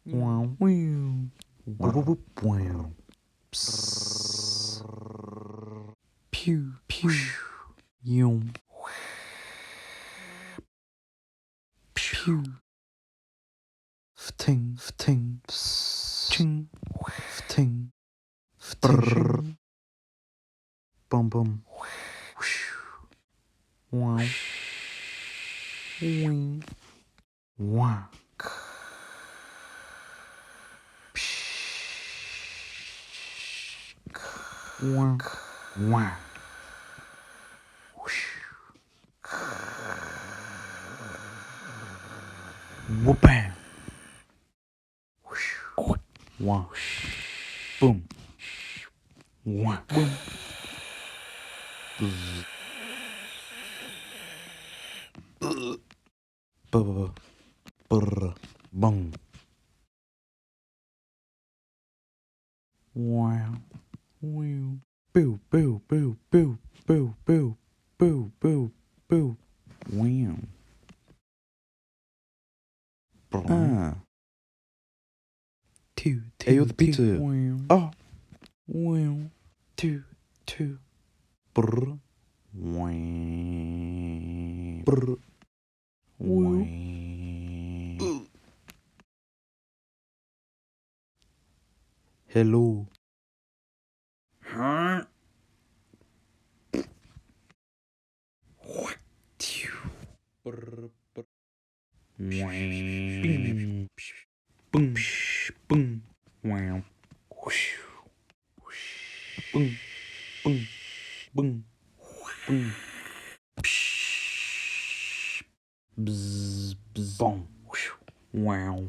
Wow. Wow. Wow. Pew, pew. Yum. Pew. Fting, fting. Ching. Fting. Fting. Bum, bum. Wow. Wing. Wow. Wow. Wow. Whoopam. Wow. Boom. Wow. Boom. Buzz. Brr. Brr. Bung. Wow. Wow. Boo, boo, boo, boo, boo, boo, boo, boo, boo. Wow. Ah. Two, two, Hey, yo, the pizza. Wow. Oh. Wow. Two, two. Brr. Wow. Brr. Wow. Hello. Huh? Brr, brr. Boom. Boom. Boom. Wow. Boom. Boom. Boom. Boom. Bzz, bzz. Boom. Wow.